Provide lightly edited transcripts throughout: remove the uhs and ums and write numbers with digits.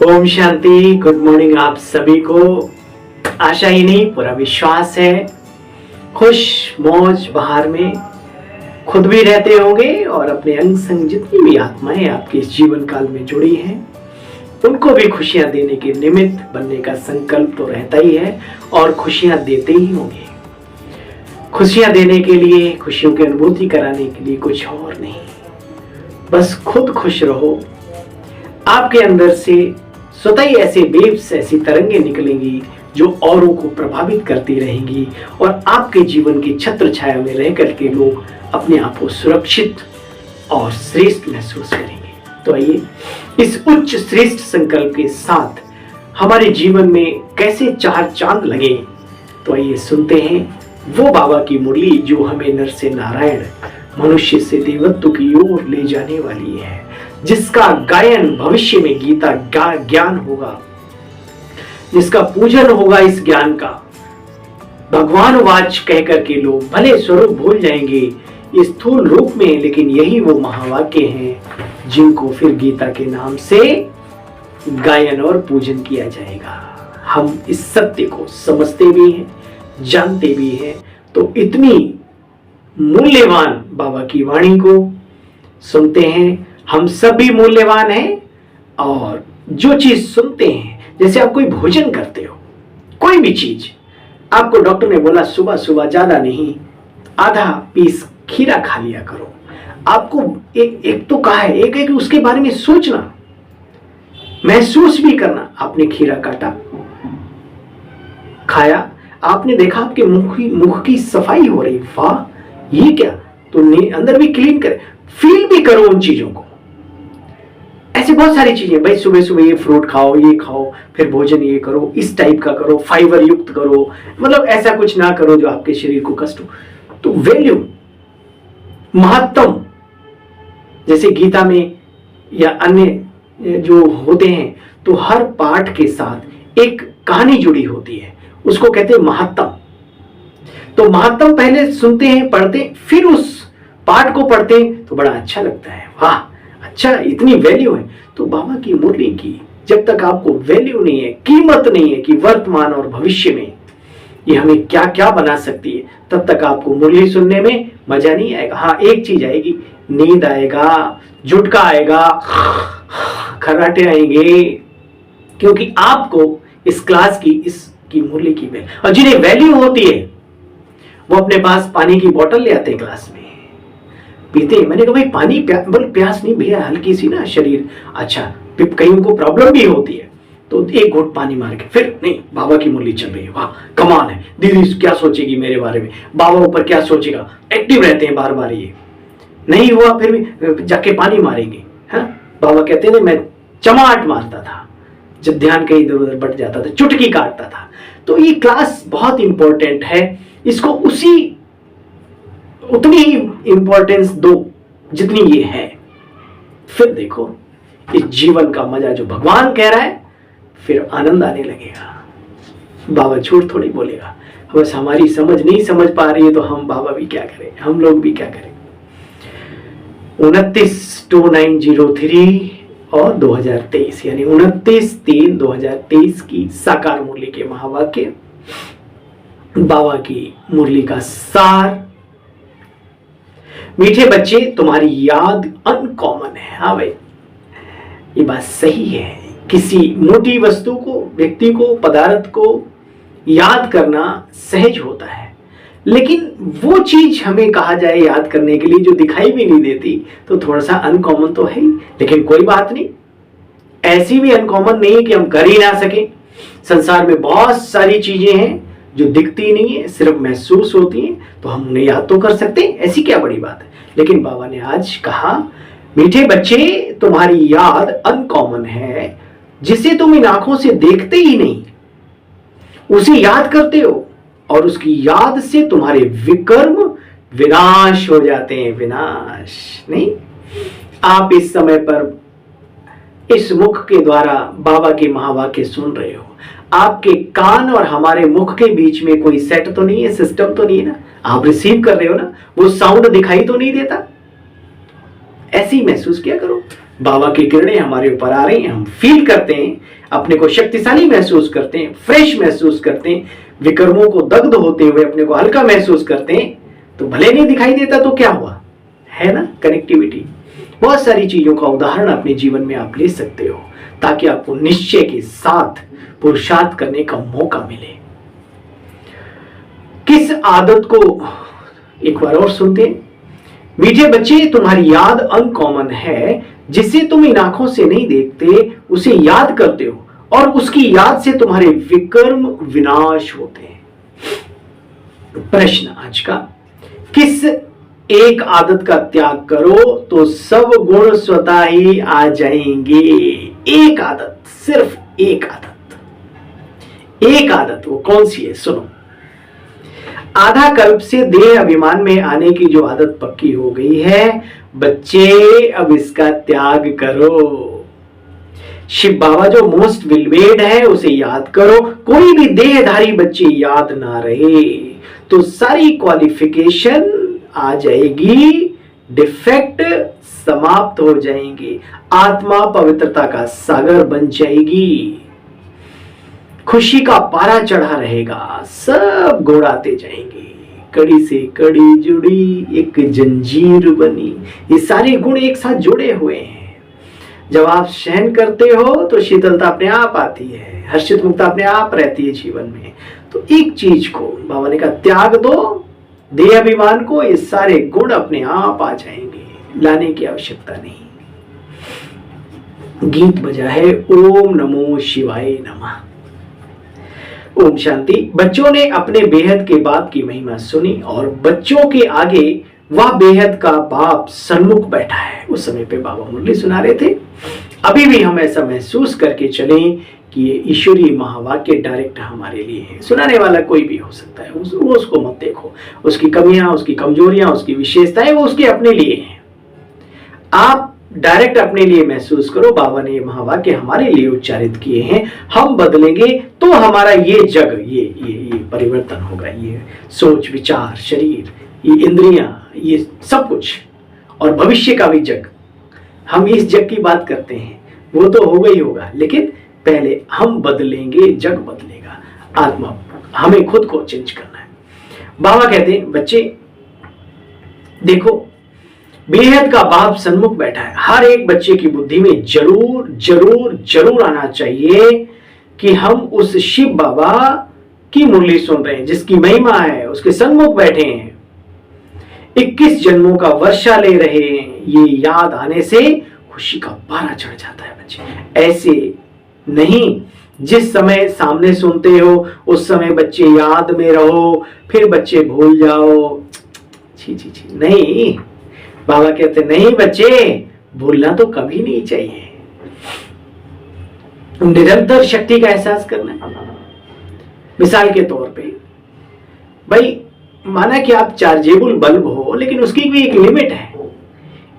Om Shanti. Good morning आप सभी को। आशा ही नहीं पूरा विश्वास है खुश मौज बहार में खुद भी रहते होंगे और अपने अंग संग जितनी भी आत्माएं आपके इस जीवन काल में जुड़ी हैं उनको भी खुशियां देने के निमित्त बनने का संकल्प तो रहता ही है और खुशियां देते ही होंगे। खुशियां देने के लिए, खुशियों की अनुभूति कराने के लिए कुछ और नहीं, बस खुद खुश रहो। आपके अंदर से स्वतः ही ऐसे वेव्स, ऐसी तरंगे निकलेंगी जो औरों को प्रभावित करती रहेंगी और आपके जीवन की छत्र छाया में रह करके लोग अपने आप को सुरक्षित और श्रेष्ठ महसूस करेंगे। तो आइए इस उच्च श्रेष्ठ संकल्प के साथ हमारे जीवन में कैसे चार चांद लगे, तो आइए सुनते हैं वो बाबा की मुरली जो हमें नर से नारायण, मनुष्य से देवत्व की ओर ले जाने वाली है, जिसका गायन भविष्य में गीता ज्ञान होगा, जिसका पूजन होगा इस ज्ञान का। भगवान वाच कह करके लोग भले स्वरूप भूल जाएंगे इस स्थूल रूप में, लेकिन यही वो महावाक्य हैं जिनको फिर गीता के नाम से गायन और पूजन किया जाएगा। हम इस सत्य को समझते भी हैं, जानते भी हैं, तो इतनी मूल्यवान बाबा की वाणी को सुनते हैं। हम सब भी मूल्यवान हैं और जो चीज सुनते हैं, जैसे आप कोई भोजन करते हो, कोई भी चीज, आपको डॉक्टर ने बोला सुबह सुबह ज्यादा नहीं, आधा पीस खीरा खा लिया करो। आपको एक तो कहा है, एक उसके बारे में सोचना, महसूस भी करना। आपने खीरा काटा, खाया, आपने देखा आपके मुख की सफाई हो रही, वाह ये क्या, तो अंदर भी क्लीन करे, फील भी करो उन चीजों को। ऐसे बहुत सारी चीजें, भाई सुबह सुबह ये फ्रूट खाओ, ये खाओ, फिर भोजन ये करो, इस टाइप का करो, फाइबर युक्त करो, मतलब ऐसा कुछ ना करो जो आपके शरीर को कष्ट हो। तो वैल्यू, महत्तम, जैसे गीता में या अन्य जो होते हैं, तो हर पाठ के साथ एक कहानी जुड़ी होती है, उसको कहते हैं महत्तम। तो महत्तम पहले सुनते हैं, पढ़ते हैं, फिर उस पाठ को पढ़ते हैं तो बड़ा अच्छा लगता है, वाह अच्छा इतनी वैल्यू है। तो बाबा की मुरली की जब तक आपको वैल्यू नहीं है, कीमत नहीं है कि वर्तमान और भविष्य में ये हमें क्या क्या बना सकती है, तब तक आपको मुरली सुनने में मजा नहीं आएगा। हाँ एक चीज आएगी, नींद आएगा, झुटका आएगा, खर्राटे आएंगे, क्योंकि आपको इस क्लास की, इसकी मुरली की वैल्यू, और जिन्हें वैल्यू होती है वो अपने पास पानी की बोतल ले आते हैं, ग्लास में पीते हैं। मैंने कहा भाई पानी बोल प्यास नहीं भैया, हल्की सी ना शरीर, अच्छा कईयों को प्रॉब्लम भी होती है, तो एक घूंट पानी मार के फिर नहीं, बाबा की मुरली चल रही है, वाह कमाल है, दीदी क्या सोचेगी मेरे बारे में, बाबा ऊपर क्या सोचेगा, एक्टिव रहते हैं बार बार। ये नहीं हुआ फिर भी जाके पानी मारेंगे। हाँ बाबा कहते थे मैं चमाट मारता था जब ध्यान कहीं इधर उधर बढ़ जाता था, चुटकी काटता था। तो ये क्लास बहुत इंपॉर्टेंट है, इसको उतनी ही इंपॉर्टेंस दो जितनी ये है। फिर देखो इस जीवन का मजा जो भगवान कह रहा है, फिर आनंद आने लगेगा। बाबा झूठ थोड़ी बोलेगा, बस हमारी समझ नहीं समझ पा रही है तो हम बाबा भी क्या करें, हम लोग भी क्या करें। 29/29/03 और 2023 यानी 29/3/2023 की साकार मुरली के महावाक्य, बाबा की मुरली का सार। मीठे बच्चे तुम्हारी याद अनकॉमन है। हाँ भाई ये बात सही है, किसी मोटी वस्तु को, व्यक्ति को, पदार्थ को याद करना सहज होता है, लेकिन वो चीज हमें कहा जाए याद करने के लिए जो दिखाई भी नहीं देती, तो थोड़ा सा अनकॉमन तो है ही। लेकिन कोई बात नहीं, ऐसी भी अनकॉमन नहीं है कि हम कर ही ना सके। संसार में बहुत सारी चीजें हैं जो दिखती नहीं है, सिर्फ महसूस होती हैं, तो हम उन्हें याद तो कर सकते हैं, ऐसी क्या बड़ी बात है। लेकिन बाबा ने आज कहा मीठे बच्चे तुम्हारी याद अनकॉमन है, जिसे तुम इन आंखों से देखते ही नहीं उसे याद करते हो, और उसकी याद से तुम्हारे विकर्म विनाश हो जाते हैं। विनाश नहीं, आप इस समय पर इस मुख के द्वारा बाबा के महावाक्य सुन रहे हो, आपके कान और हमारे मुख के बीच में कोई सेट तो नहीं है, सिस्टम तो नहीं है ना, आप रिसीव कर रहे हो ना, वो साउंड दिखाई तो नहीं देता। ऐसे ही महसूस किया करो, बाबा की किरणें हमारे ऊपर आ रही हैं, हम फील करते हैं, अपने को शक्तिशाली महसूस करते हैं, फ्रेश महसूस करते हैं, विकर्मों को दग्ध होते हुए अपने को हल्का महसूस करते हैं। तो भले नहीं दिखाई देता तो क्या हुआ, है ना कनेक्टिविटी। बहुत सारी चीजों का उदाहरण अपने जीवन में आप ले सकते हो, ताकि आपको निश्चय के साथ पुरुषार्थ करने का मौका मिले। किस आदत को एक बार और सुनते हैं। मीठे बच्चे, तुम्हारी याद अनकॉमन है। जिसे तुम इन आंखों से नहीं देखते उसे याद करते हो, और उसकी याद से तुम्हारे विकर्म विनाश होते हैं। प्रश्न आज का, किस एक आदत का त्याग करो तो सब गुण स्वतः ही आ जाएंगे। एक आदत, सिर्फ एक आदत। एक आदत वो कौन सी है, सुनो। आधा कल्प से देह अभिमान में आने की जो आदत पक्की हो गई है, बच्चे अब इसका त्याग करो। शिव बाबा जो मोस्ट विलवेड है उसे याद करो। कोई भी देहधारी बच्चे याद ना रहे तो सारी क्वालिफिकेशन आ जाएगी, डिफेक्ट समाप्त हो जाएंगे, आत्मा पवित्रता का सागर बन जाएगी, खुशी का पारा चढ़ा रहेगा, सब गुण आते जाएंगे। कड़ी से कड़ी जुड़ी एक जंजीर बनी, ये सारे गुण एक साथ जुड़े हुए हैं। जब आप सहन करते हो तो शीतलता अपने आप आती है, हर्षित मुक्ता अपने आप रहती है जीवन में। तो एक चीज को बाबा ने कहा, त्याग दो देह अभिमान को, ये सारे गुण अपने आप आ जाएंगे, लाने की आवश्यकता नहीं। गीत बजा है ओम नमो शिवाय नमः। ओम शांति। बच्चों ने अपने बेहद के बाप की महिमा सुनी और बच्चों के आगे वह बेहद का बाप सन्मुख बैठा है। उस समय पे बाबा मुरली सुना रहे थे। अभी भी हम ऐसा महसूस करके चलें कि ये ईश्वरीय महावाक्य डायरेक्ट हमारे लिए है। सुनाने वाला कोई भी हो सकता है, वो उसको मत देखो, उसकी कमियां, उसकी कमजोरियां, उसकी विशेषताएं वो उसके अपने लिए हैं। आप डायरेक्ट अपने लिए महसूस करो, बाबा ने ये महावाक्य हमारे लिए उच्चारित किए हैं। हम बदलेंगे तो हमारा ये जग, ये परिवर्तन होगा। ये सोच, विचार, शरीर, ये इंद्रियां, ये सब कुछ, और भविष्य का भी जग। हम इस जग की बात करते हैं, वो तो होगा ही होगा, लेकिन पहले हम बदलेंगे, जग बदलेगा। आत्मा, हमें खुद को चेंज करना है। बाबा कहते हैं, बच्चे देखो, बेहद का बाप सन्मुख बैठा है। हर एक बच्चे की बुद्धि में जरूर जरूर जरूर आना चाहिए कि हम उस शिव बाबा की मुरली सुन रहे हैं, जिसकी महिमा है, उसके सन्मुख बैठे हैं, 21 जन्मों का वर्षा ले रहे हैं। ये याद आने से खुशी का पारा चढ़ जाता है बच्चे। ऐसे नहीं जिस समय सामने सुनते हो उस समय बच्चे याद में रहो, फिर बच्चे भूल जाओ। छी छी छी, नहीं। बाबा कहते नहीं बच्चे, भूलना तो कभी नहीं चाहिए, निरंतर शक्ति का एहसास करना है। मिसाल के तौर पे भाई, माना कि आप चार्जेबल बल्ब हो, लेकिन उसकी भी एक लिमिट है।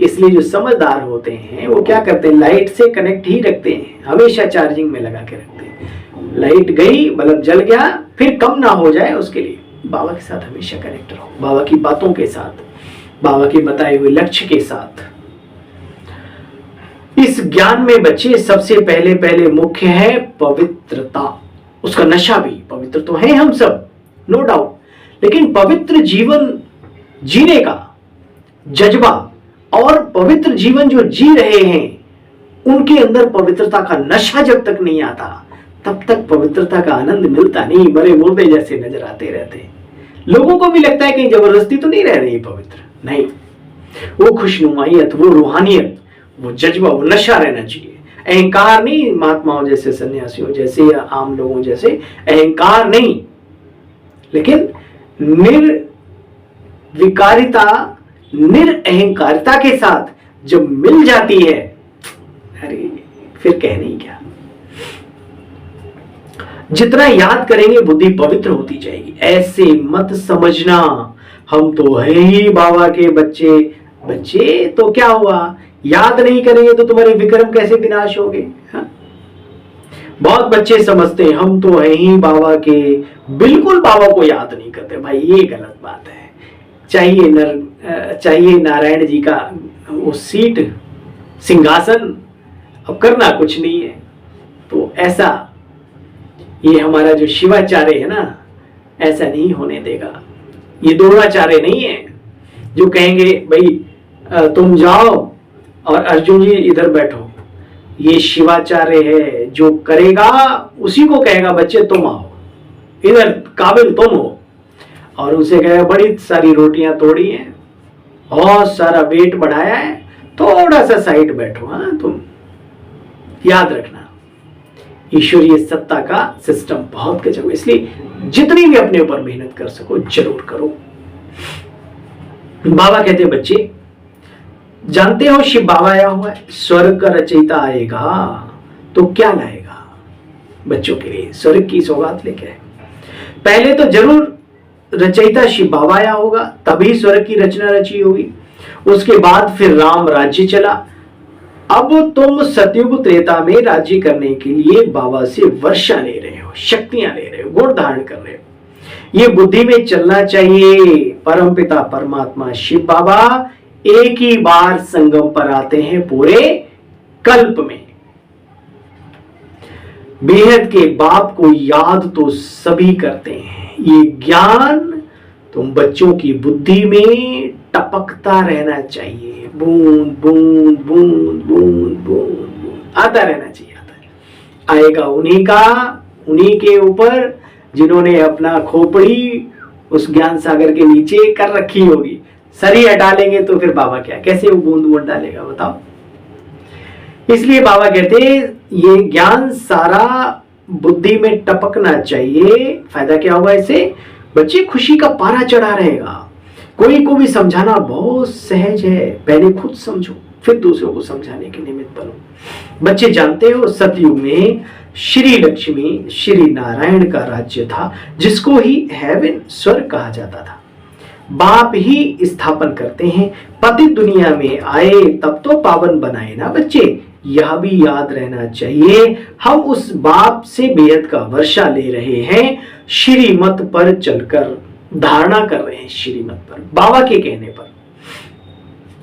इसलिए जो समझदार होते हैं वो क्या करते हैं, लाइट से कनेक्ट ही रखते हैं, हमेशा चार्जिंग में लगा के रखते हैं। लाइट गई, बल्ब जल गया, फिर कम ना हो जाए उसके लिए बाबा के साथ हमेशा कनेक्ट रहो, बाबा की बातों के साथ, बाबा के बताए हुए लक्ष्य के साथ। इस ज्ञान में बच्चे सबसे पहले मुख्य है पवित्रता। उसका नशा भी, पवित्र तो है हम सब, नो डाउट, लेकिन पवित्र जीवन जीने का जज्बा और पवित्र जीवन जो जी रहे हैं उनके अंदर पवित्रता का नशा जब तक नहीं आता तब तक पवित्रता का आनंद मिलता नहीं। मरे मुर्दे जैसे नजर आते रहते हैं। लोगों को भी लगता है कहीं जबरदस्ती तो नहीं रह रही पवित्र, नहीं। वो खुशनुमाइयत, वो रूहानियत, वो जज्बा, वो नशा रहना चाहिए। अहंकार नहीं, महात्माओं जैसे, सन्यासियों जैसे या आम लोगों जैसे अहंकार नहीं, लेकिन निर्विकारिता, निरअहंकारिता के साथ जब मिल जाती है, अरे फिर कहने ही क्या। जितना याद करेंगे बुद्धि पवित्र होती जाएगी। ऐसे मत समझना हम तो है ही बाबा के बच्चे। बच्चे तो क्या हुआ, याद नहीं करेंगे तो तुम्हारे विक्रम कैसे विनाश होंगे। बहुत बच्चे समझते हैं हम तो है ही बाबा के, बिल्कुल बाबा को याद नहीं करते। भाई ये गलत बात है। चाहिए नारायण जी का वो सीट सिंहासन, अब करना कुछ नहीं है। तो ऐसा ये हमारा जो शिवाचार्य है ना, ऐसा नहीं होने देगा। ये द्रोणाचार्य नहीं है जो कहेंगे भाई तुम जाओ और अर्जुन जी इधर बैठो। ये शिवाचार्य है जो करेगा उसी को कहेगा बच्चे तुम आओ इधर, काबिल तुम हो। और उनसे कहेगा बड़ी सारी रोटियां तोड़ी हैं, बहुत सारा वेट बढ़ाया है, थोड़ा सा साइड बैठो। हाँ, तुम याद रखना ईश्वरीय सत्ता का सिस्टम बहुत गजब है, इसलिए जितनी भी अपने ऊपर मेहनत कर सको जरूर करो। बाबा कहते हैं बच्चे जानते हो शिव बाबा आया हुआ है, स्वर्ग का रचयिता आएगा तो क्या लाएगा बच्चों के लिए? स्वर्ग की सौगात लेके आए। पहले तो जरूर रचयिता शिव बाबा आया होगा, तभी स्वर्ग की रचना रची होगी। उसके बाद फिर राम राज्य चला। अब तुम सतयुग त्रेता में राज्य करने के लिए बाबा से वर्षा ले रहे हो, शक्तियां ले रहे हो, गुण धारण कर रहे हो। ये बुद्धि में चलना चाहिए। परमपिता परमात्मा शिव बाबा एक ही बार संगम पर आते हैं पूरे कल्प में। बेहद के बाप को याद तो सभी करते हैं। ये ज्ञान तुम बच्चों की बुद्धि में टपकता रहना चाहिए, बूंद बूंद बूंद बूंद बूंद आता रहना चाहिए। आएगा उन्हीं के ऊपर जिन्होंने अपना खोपड़ी उस ज्ञान सागर के नीचे कर रखी होगी। सरी हटा लेंगे तो फिर बाबा क्या, कैसे वो बूंद बूंद डालेगा बताओ? इसलिए बाबा कहते ये ज्ञान सारा बुद्धि में टपकना चाहिए। फायदा क्या होगा इससे? बच्चे खुशी का पारा चढ़ा रहेगा। कोई को भी समझाना बहुत सहज है, पहले खुद समझो फिर दूसरों को समझाने के निमित्त बनो। बच्चे जानते हो सतयुग में श्री लक्ष्मी श्री नारायण का राज्य था, जिसको ही हेवन स्वर्ग कहा जाता था। बाप ही स्थापन करते हैं। पति दुनिया में आए तब तो पावन बनाए ना बच्चे, यह भी याद रहना चाहिए। हम उस बाप से बेहद का वर्षा ले रहे हैं, श्रीमत पर चलकर धारणा कर रहे हैं। श्रीमत पर, बाबा के कहने पर।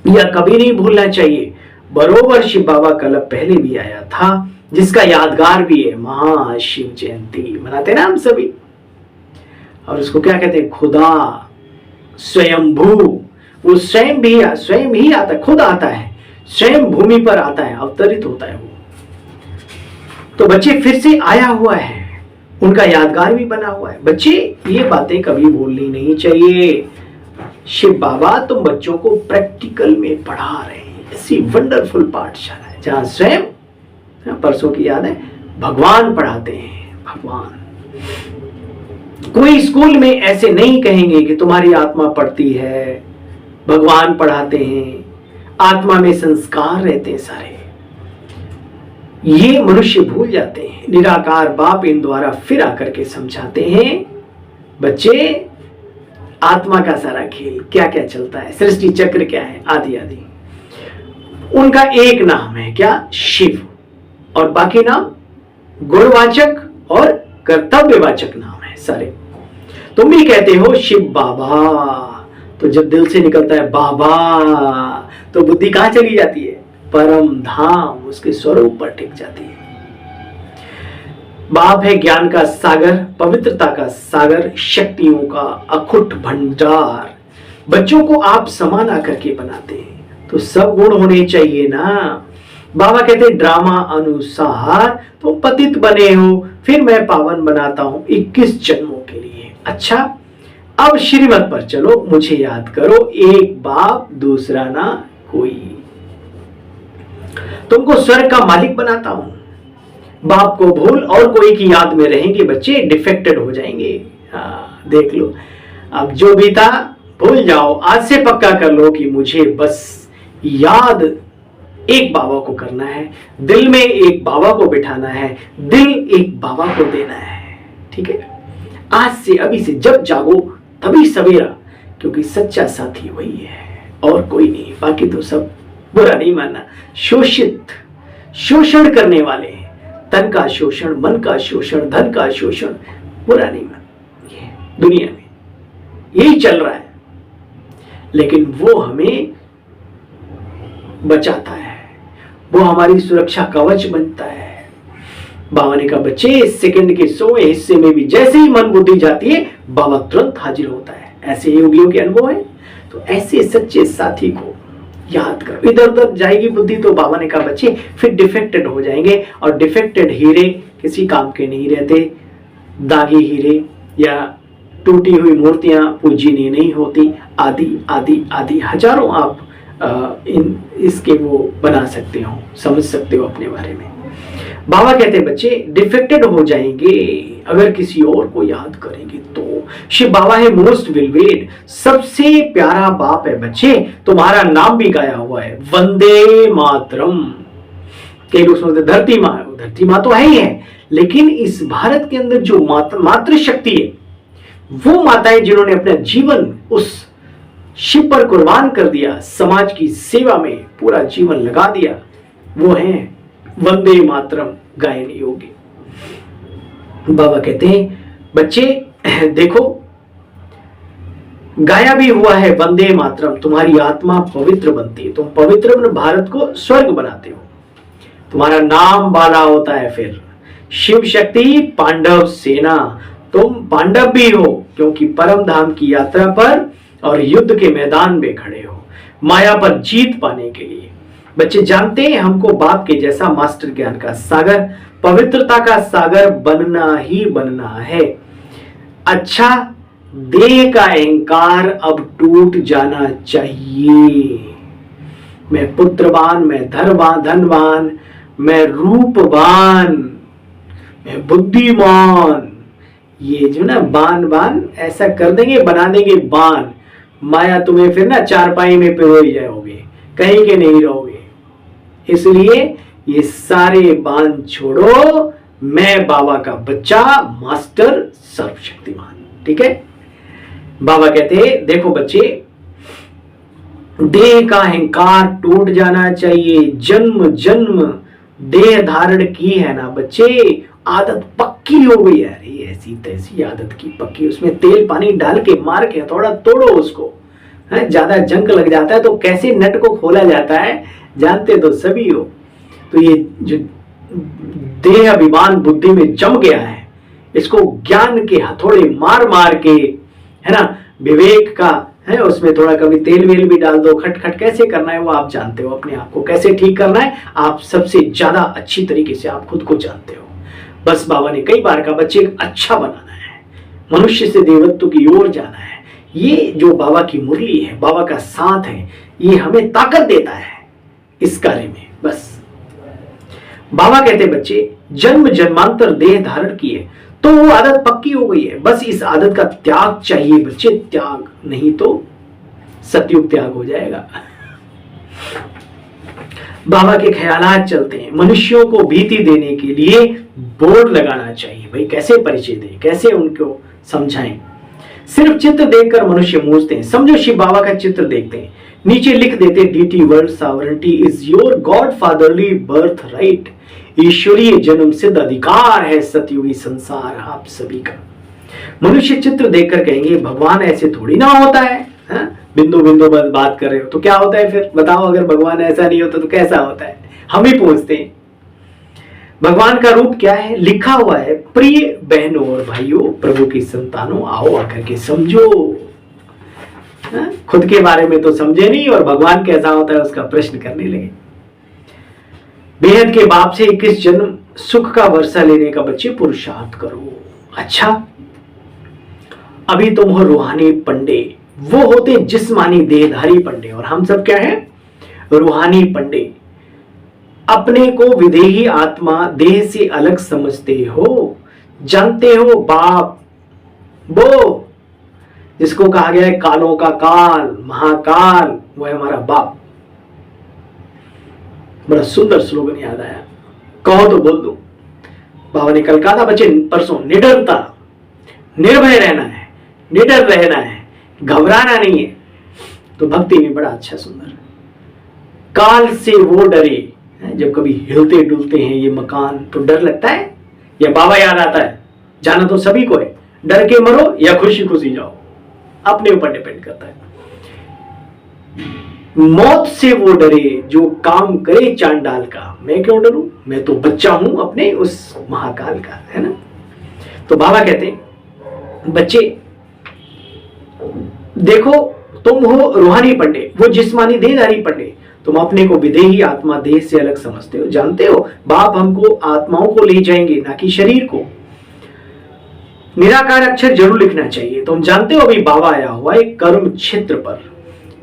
यह कभी नहीं भूलना चाहिए। बरोबर शिव बाबा कल पहले भी आया था, जिसका यादगार भी है। महाशिव जयंती मनाते ना हम सभी। और उसको क्या कहते हैं? खुदा स्वयंभू। वो स्वयं ही आता, खुद आता है, स्वयं भूमि पर आता है, अवतरित होता है वो। तो बच्चे फिर से आया हुआ है, उनका यादगार भी बना हुआ है। बच्चे ये बातें कभी भूलनी नहीं चाहिए। शिव बाबा तुम बच्चों को प्रैक्टिकल में पढ़ा रहे हैं। ऐसी वंडरफुल पाठशाला है जहां स्वयं, परसों की याद है, भगवान पढ़ाते हैं। भगवान कोई स्कूल में ऐसे नहीं कहेंगे कि तुम्हारी आत्मा पढ़ती है, भगवान पढ़ाते हैं। आत्मा में संस्कार रहते हैं सारे, ये मनुष्य भूल जाते हैं। निराकार बाप इन द्वारा फिर आकर के समझाते हैं बच्चे आत्मा का सारा खेल क्या क्या चलता है, सृष्टि चक्र क्या है, आदि आदि। उनका एक नाम है क्या? शिव। और बाकी नाम गुणवाचक और कर्तव्यवाचक नाम है सारे। तुम भी कहते हो शिव बाबा, तो जब दिल से निकलता है बाबा तो बुद्धि कहां चली जाती है? परम धाम, उसके स्वरूप पर टिक जाती है। बाप है ज्ञान का सागर, पवित्रता का सागर, शक्तियों का अखुट भंडार। बच्चों को आप समान आकर के बनाते हैं तो सब गुण होने चाहिए ना। बाबा कहते ड्रामा अनुसार तुम पतित बने हो, फिर मैं पावन बनाता हूं 21 जन्मों के लिए। अच्छा, अब श्रीमत पर चलो, मुझे याद करो, एक बाप दूसरा ना कोई। तुमको स्वर्ग का मालिक बनाता हूं। बाप को भूल और कोई की याद में रहेंगे बच्चे, डिफेक्टेड हो जाएंगे। देख लो, अब जो भी था भूल जाओ। आज से पक्का कर लो कि मुझे बस याद एक बाबा को करना है, दिल में एक बाबा को बिठाना है, दिल एक बाबा को देना है। ठीक है, आज से, अभी से, जब जागो तभी सवेरा, क्योंकि सच्चा साथी वही है और कोई नहीं। बाकी तो सब बुरा नहीं मानना, शोषित, शोषण करने वाले हैं। तन का शोषण, मन का शोषण, धन का शोषण, बुरा नहीं मानना। ये दुनिया में यही चल रहा है, लेकिन वो हमें बचाता है, वो हमारी सुरक्षा कवच बनता है। बाबा ने कहा बच्चे, इस सेकंड के 100वें हिस्से में भी जैसे ही मन बुद्धि जाती है, बाबा तुरंत हाजिर होता है। ऐसे योगियों के अनुभव है। तो ऐसे सच्चे साथी को याद करो। इधर उधर जाएगी बुद्धि तो बाबा ने कहा बच्चे फिर डिफेक्टेड हो जाएंगे, और डिफेक्टेड हीरे किसी काम के नहीं रहते। दागी हीरे या टूटी हुई मूर्तियां पूजनीय नहीं होती। आदि आदि आदि हजारों आप इसके वो बना सकते हो, समझ सकते हो अपने बारे में। बाबा कहते हैं बच्चे डिफेक्टेड हो जाएंगे अगर किसी और को याद करेंगे तो। शिव बाबा है मोस्ट विलवेड, सबसे प्यारा बाप है बच्चे। तुम्हारा नाम भी गाया हुआ है, वंदे मातरम। कई लोग सोचते धरती माँ तो है ही है, लेकिन इस भारत के अंदर जो मातृ शक्ति है, वो माताएं जिन्होंने अपना जीवन उस शिव पर कुर्बान कर दिया, समाज की सेवा में पूरा जीवन लगा दिया, वो हैं वंदे मातरम गायन योगी। बाबा कहते हैं बच्चे देखो, गाया भी हुआ है वंदे मातरम, तुम्हारी आत्मा पवित्र बनती है, तुम पवित्र भारत को स्वर्ग बनाते हो, तुम्हारा नाम बाला होता है। फिर शिव शक्ति पांडव सेना, तुम पांडव भी हो क्योंकि परम धाम की यात्रा पर और युद्ध के मैदान में खड़े हो माया पर जीत पाने के लिए। बच्चे जानते हैं हमको बाप के जैसा मास्टर ज्ञान का सागर, पवित्रता का सागर बनना ही बनना है। अच्छा, देह का अहंकार अब टूट जाना चाहिए। मैं पुत्रवान, मैं धनवान, मैं रूपवान, मैं बुद्धिमान, ये जो ना बान ऐसा कर देंगे, बना देंगे बान। माया तुम्हें फिर ना चारपाई में पिरोई जाओगे, कहीं के नहीं रहोगे। इसलिए ये सारे बान छोड़ो, मैं बाबा का बच्चा, मास्टर, सर्वशक्तिमान। ठीक है। बाबा कहते हैं देखो बच्चे, देह का अहंकार टूट जाना चाहिए। जन्म जन्म देह धारण की है ना बच्चे, आदत पक्की हो गई है। अरे ऐसी तैसी आदत की पक्की, उसमें तेल पानी डाल के मार के थोड़ा तोड़ो उसको, है ज्यादा जंग लग जाता है तो कैसे नट को खोला जाता है जानते तो सभी हो। तो ये जो देह अभिमान बुद्धि में जम गया है, इसको ज्ञान के हथौड़े मार मार के, है ना, विवेक का है उसमें थोड़ा कभी तेल वेल भी डाल दो, खटखट कैसे करना है वो आप जानते हो। अपने आप को कैसे ठीक करना है आप सबसे ज्यादा अच्छी तरीके से आप खुद को जानते हो। बस बाबा ने कई बार कहा बच्चे अच्छा बनाना है, मनुष्य से देवत्व की ओर जाना है। ये जो बाबा की मुरली है, बाबा का साथ है, ये हमें ताकत देता है इस कार्य में। बस बाबा कहते बच्चे जन्म जन्मांतर देह धारण किए तो वो आदत पक्की हो गई है। बस इस आदत का त्याग चाहिए बच्चे, त्याग नहीं तो सतयुग त्याग हो जाएगा। बाबा के ख्यालात चलते हैं, मनुष्यों को भीति देने के लिए बोर्ड लगाना चाहिए। भाई कैसे परिचय दें, कैसे उनको समझाएं। सिर्फ चित्र देखकर मनुष्य मूझते हैं। समझो शिव बाबा का चित्र देखते हैं, नीचे लिख देते deity world sovereignty is your god fatherly birth right. ईश्वरीय जन्म सिद्ध अधिकार है सतयुगी संसार आप सभी का। मनुष्य चित्र देखकर कहेंगे भगवान ऐसे थोड़ी ना होता है, हा? बिंदु बिंदु बस बात कर रहे हो तो क्या होता है फिर बताओ। अगर भगवान ऐसा नहीं होता तो कैसा होता है, हम ही पूछते हैं। भगवान का रूप क्या है, लिखा हुआ है प्रिय बहनों और भाइयों, प्रभु की संतानों, आओ आकर के समझो। हा? खुद के बारे में तो समझे नहीं और भगवान कैसा होता है उसका प्रश्न करने लगे। बेहद के बाप से 21 जन्म सुख का वर्षा लेने का बच्चे पुरुषार्थ करो। अच्छा, अभी तुम हो रूहानी पंडे, वो होते जिस्मानी देहधारी पंडे, और हम सब क्या है रूहानी पंडे। अपने को विदेही आत्मा देह से अलग समझते हो, जानते हो बाप वो जिसको कहा गया है कालों का काल, महाकाल, वो है हमारा बाप। बड़ा सुंदर स्लोगन याद आया, कहो तो बोल दो। बाबा ने कल कहा था बच्चे परसों, निडरता, निर्भय रहना है, निडर रहना है, घबराना नहीं है। तो भक्ति में बड़ा अच्छा सुंदर, काल से वो डरे। जब कभी हिलते डुलते हैं ये मकान तो डर लगता है या बाबा याद आता है? जाना तो सभी को है, डर के मरो या खुशी खुशी जाओ, अपने ऊपर डिपेंड करता है। मौत से वो डरे जो काम करे चांडाल का। मैं क्यों डरूं, मैं तो बच्चा हूं अपने उस महाकाल का, है ना। तो बाबा कहते हैं बच्चे देखो, तुम हो रूहानी पंडे, वो जिस्मानी देहधारी पंडे। तुम अपने को विदेही आत्मा देह से अलग समझते हो। जानते हो बाप हमको आत्माओं को ले जाएंगे, ना कि शरीर को। निराकार अक्षर जरूर लिखना चाहिए। तुम जानते हो अभी बाबा आया हुआ है कर्म क्षेत्र पर।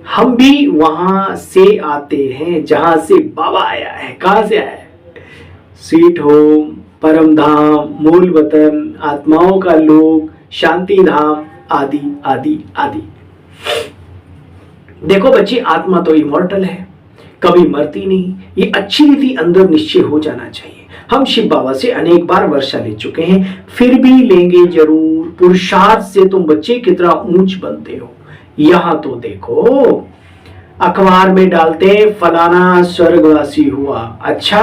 हम भी वहां से आते हैं जहां से बाबा आया है। कहां से आया है? स्वीट होम, परम धाम, मूल वतन, आत्माओं का लोक, शांति धाम, आदि आदि आदि। देखो बच्चे, आत्मा तो इमॉर्टल है, कभी मरती नहीं। ये अच्छी रीति अंदर निश्चय हो जाना चाहिए। हम शिव बाबा से अनेक बार वर्षा ले चुके हैं, फिर भी लेंगे जरूर। पुरुषार्थ से तुम बच्चे कितना ऊंच बनते हो। यहां तो देखो, अखबार में डालते फलाना स्वर्गवासी हुआ। अच्छा,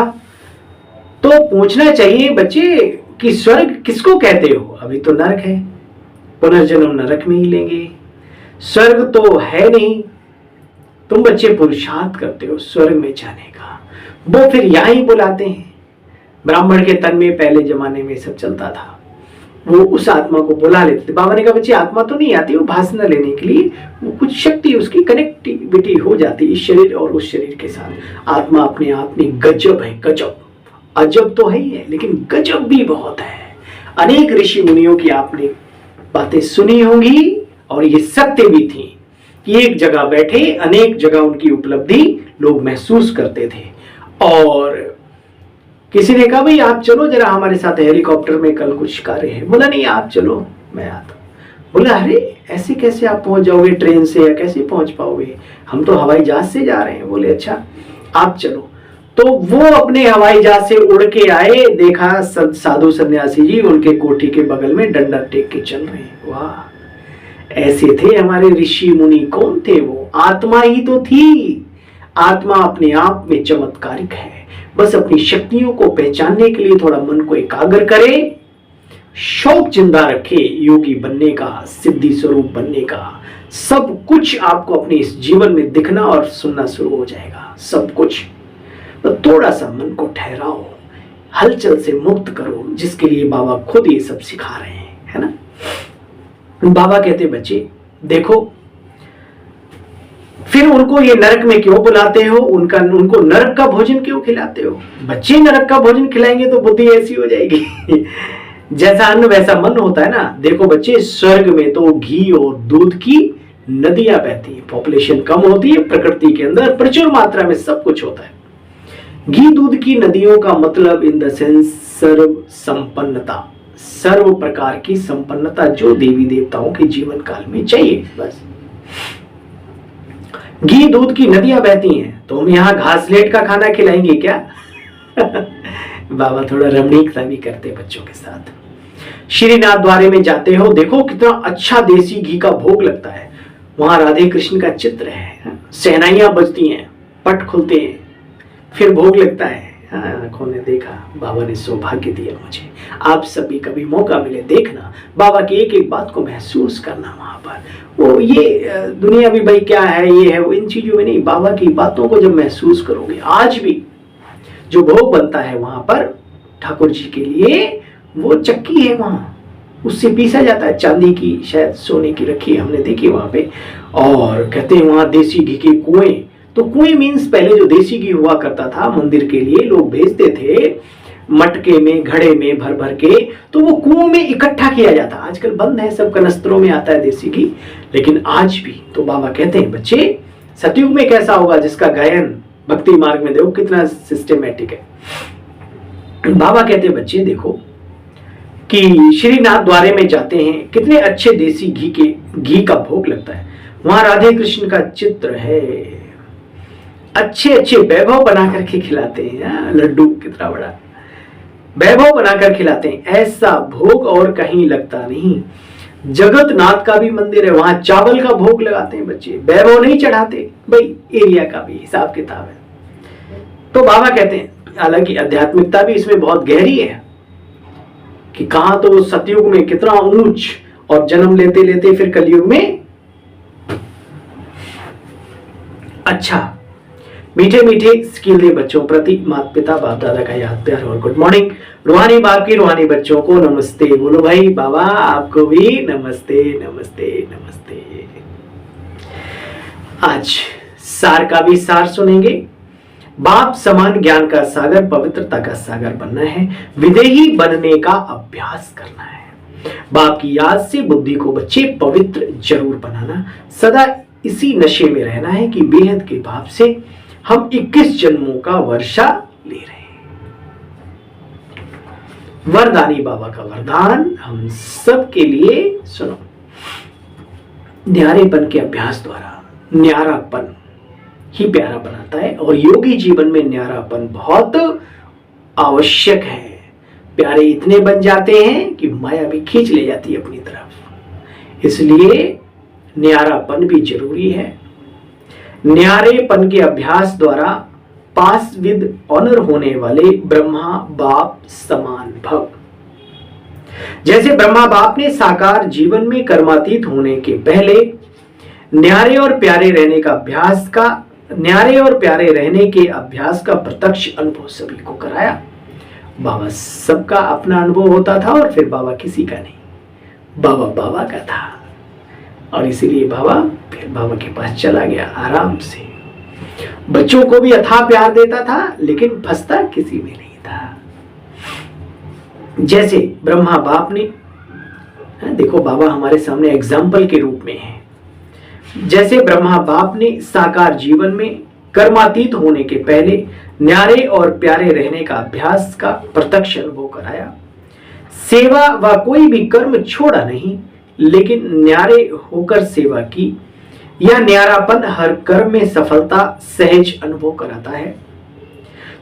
तो पूछना चाहिए बच्चे कि स्वर्ग किसको कहते हो? अभी तो नरक है, पुनर्जन्म नरक में ही लेंगे। स्वर्ग तो है नहीं। तुम बच्चे पुरुषार्थ करते हो स्वर्ग में जाने का, वो फिर यहां ही बुलाते हैं। ब्राह्मण के तन में पहले जमाने में सब चलता था, वो उस आत्मा को बुला लेते थे। बाबा ने कहा बच्चे आत्मा तो नहीं आती, वो भाषण लेने के लिए वो कुछ शक्ति, उसकी कनेक्टिविटी हो जाती इस शरीर और उस शरीर के साथ। आत्मा अपने आप में गजब है, गजब। अजब तो है ही है, लेकिन गजब भी बहुत है। अनेक ऋषि मुनियों की आपने बातें सुनी होंगी और ये सत्य भी थी कि एक जगह बैठे अनेक जगह उनकी उपलब्धि लोग महसूस करते थे। और किसी ने कहा भाई आप चलो जरा हमारे साथ हेलीकॉप्टर में, कल कुछ कार्य है। बोला नहीं आप चलो, मैं आता हूं। बोला अरे ऐसे कैसे आप पहुंच जाओगे ट्रेन से, या कैसे पहुंच पाओगे, हम तो हवाई जहाज से जा रहे हैं। बोले अच्छा आप चलो। तो वो अपने हवाई जहाज से उड़ के आए, देखा साधु सन्यासी जी उनके कोठी के बगल में डंडा टेक के चल रहे हैं। वाह, ऐसे थे हमारे ऋषि मुनि। कौन थे वो? आत्मा ही तो थी। आत्मा अपने आप में चमत्कारिक है। बस अपनी शक्तियों को पहचानने के लिए थोड़ा मन को एकाग्र करे, शौक जिंदा रखे योगी बनने का, सिद्धि स्वरूप बनने का। सब कुछ आपको अपने इस जीवन में दिखना और सुनना शुरू हो जाएगा, सब कुछ। तो थोड़ा सा मन को ठहराओ, हलचल से मुक्त करो, जिसके लिए बाबा खुद ये सब सिखा रहे हैं, है ना। बाबा कहते बच्चे देखो, फिर उनको ये नरक में क्यों बुलाते हो, उनको नरक का भोजन क्यों खिलाते हो? बच्चे नरक का भोजन खिलाएंगे तो बुद्धि ऐसी हो जाएगी। जैसा अन्न वैसा मन होता है ना। देखो बच्चे, स्वर्ग में तो घी और दूध की नदियां बहती है। पॉपुलेशन कम होती है, प्रकृति के अंदर प्रचुर मात्रा में सब कुछ होता है। घी दूध की नदियों का मतलब इन द सेंस सर्व संपन्नता, सर्व प्रकार की संपन्नता जो देवी देवताओं के जीवन काल में चाहिए। बस घी दूध की नदियां बहती हैं, तो हम यहाँ घासलेट का खाना खिलाएंगे क्या? बाबा थोड़ा रमणीकता भी करते बच्चों के साथ। श्रीनाथ द्वारे में जाते हो, देखो कितना अच्छा देसी घी का भोग लगता है। वहां राधे कृष्ण का चित्र है, शहनाइयां बजती हैं, पट खुलते हैं, फिर भोग लगता है। आंखों ने देखा, बाबा ने सौभाग्य दिया मुझे। आप सभी कभी मौका मिले देखना, बाबा की एक एक बात को महसूस करना वहां पर। वो ये दुनिया भी भाई क्या है, ये है वो, इन चीजों में नहीं, बाबा की बातों को जब महसूस करोगे, आज भी जो भोग बनता है वहां पर ठाकुर जी के लिए, वो चक्की है वहां, उससे पीसा जाता है, चांदी की शायद सोने की रखी है, हमने देखी वहां पे। और कहते हैं वहां देसी घी के कुएं, तो कुएं मीन्स पहले जो देसी घी हुआ करता था मंदिर के लिए लोग भेजते थे मटके में, घड़े में भर भर के, तो वो कुओं में इकट्ठा किया जाता। आजकल बंद है, सब कनस्तरों में आता है देसी घी, लेकिन आज भी। तो बाबा कहते हैं बच्चे, सतयुग में कैसा होगा जिसका गायन भक्ति मार्ग में देखो कितना सिस्टमेटिक है। बाबा कहते हैं बच्चे देखो कि श्रीनाथ द्वारे में जाते हैं, कितने अच्छे देसी घी का भोग लगता है। वहां राधे कृष्ण का चित्र है, अच्छे अच्छे वैभव बना करके खिलाते हैं। लड्डू कितना बड़ा वैभव बनाकर खिलाते हैं। ऐसा भोग और कहीं लगता नहीं। जगतनाथ का भी मंदिर है, वहां चावल का भोग लगाते हैं बच्चे, वैभव नहीं चढ़ाते। भाई एरिया का भी हिसाब किताब है। तो बाबा कहते हैं, हालांकि आध्यात्मिकता भी इसमें बहुत गहरी है कि कहां तो सतयुग में कितना ऊंच, और जन्म लेते लेते फिर कलयुग में अच्छा मीठे मीठे स्किल बच्चों प्रति माता पिता बाप दादा का याद प्यार और गुड मॉर्निंग। रूहानी बाप की रूहानी बच्चों को नमस्ते। बोलो भाई बाबा आपको भी नमस्ते नमस्ते नमस्ते। आज सार का भी सार सुनेंगे। बाप समान ज्ञान का सागर पवित्रता का सागर बनना है, विदेही बनने का अभ्यास करना है। बाप की याद से बुद्धि को बच्चे पवित्र जरूर बनाना, सदा इसी नशे में रहना है कि बेहद के बाप से हम 21 जन्मों का वर्षा ले रहे हैं। वरदानी बाबा का वरदान हम सब के लिए सुनो। न्यारेपन के अभ्यास द्वारा न्यारापन ही प्यारा बनाता है और योगी जीवन में न्यारापन बहुत आवश्यक है। प्यारे इतने बन जाते हैं कि माया भी खींच ले जाती है अपनी तरफ, इसलिए न्यारापन भी जरूरी है। न्यारेपन के अभ्यास द्वारा पास विद ऑनर होने वाले ब्रह्मा बाप समान भव। जैसे ब्रह्मा बाप ने साकार जीवन में कर्मातीत होने के पहले न्यारे और प्यारे रहने के अभ्यास का प्रत्यक्ष अनुभव सभी को कराया। बाबा सबका अपना अनुभव होता था और फिर बाबा किसी का नहीं, बाबा बाबा का था और इसीलिए बाबा फिर बाबा के पास चला गया आराम से। बच्चों को भी अथाह प्यार देता था लेकिन फंसता किसी में नहीं था। जैसे ब्रह्मा बाप ने, देखो बाबा हमारे सामने एग्जाम्पल के रूप में है। जैसे ब्रह्मा बाप ने साकार जीवन में कर्मातीत होने के पहले न्यारे और प्यारे रहने का अभ्यास का प्रत्यक्ष अनुभव कराया। सेवा व कोई भी कर्म छोड़ा नहीं, लेकिन न्यारे होकर सेवा की। यह न्यारापन हर कर्म में सफलता सहज अनुभव कराता है।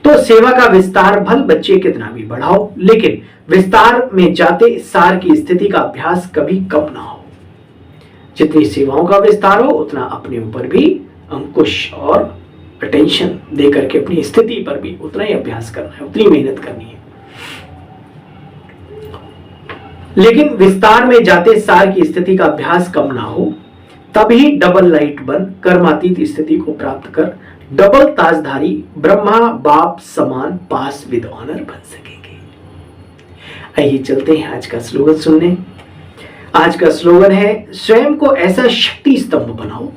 तो सेवा का विस्तार भल बच्चे कितना भी बढ़ाओ, लेकिन विस्तार में जाते सार की स्थिति का अभ्यास कभी कम ना हो। जितनी सेवाओं का विस्तार हो उतना अपने ऊपर भी अंकुश और अटेंशन देकर के अपनी स्थिति पर भी उतना ही अभ्यास करना है, उतनी मेहनत करनी है। लेकिन विस्तार में जाते सार की स्थिति का अभ्यास कम ना हो, तभी डबल लाइट बन कर्मातीत स्थिति को प्राप्त कर डबल ताजधारी ब्रह्मा बाप समान पास विद ऑनर बन सकेंगे। आइए चलते हैं आज का स्लोगन सुनने। आज का स्लोगन है, स्वयं को ऐसा शक्ति स्तंभ बनाओ,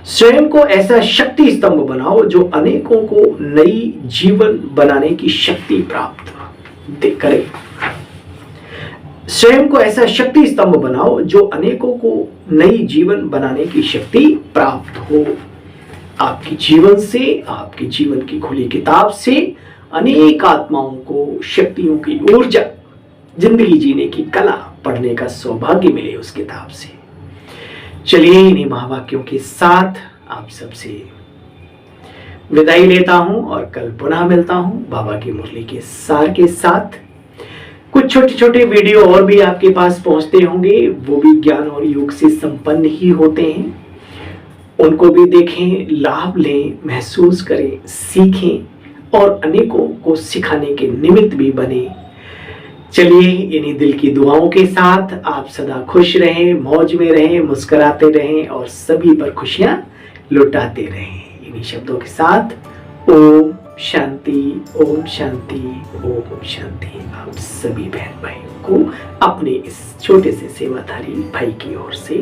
स्वयं को ऐसा शक्ति स्तंभ बनाओ जो अनेकों को नई जीवन बनाने की शक्ति प्राप्त करे। स्वयं को ऐसा शक्ति स्तंभ बनाओ जो अनेकों को नई जीवन बनाने की शक्ति प्राप्त हो। आपके जीवन से, आपके जीवन की खुली किताब से अनेक आत्माओं को शक्तियों की ऊर्जा, जिंदगी जीने की कला पढ़ने का सौभाग्य मिले उस किताब से। चलिए इन्हीं महावाक्यों के साथ आप सबसे विदाई लेता हूं और कल पुनः मिलता हूं बाबा की मुरली के सार के साथ। कुछ छोटे छोटे वीडियो और भी आपके पास पहुंचते होंगे, वो भी ज्ञान और योग से संपन्न ही होते हैं। उनको भी देखें, लाभ लें, महसूस करें, सीखें और अनेकों को सिखाने के निमित्त भी बने। चलिए इन्हीं दिल की दुआओं के साथ आप सदा खुश रहें, मौज में रहें, मुस्कुराते रहें और सभी पर खुशियां लुटाते रहें। इन्हीं शब्दों के साथ ओम शांति, ओम शांति, ओम शांति। आप सभी बहन भाइयों को अपने इस छोटे से सेवाधारी भाई की ओर से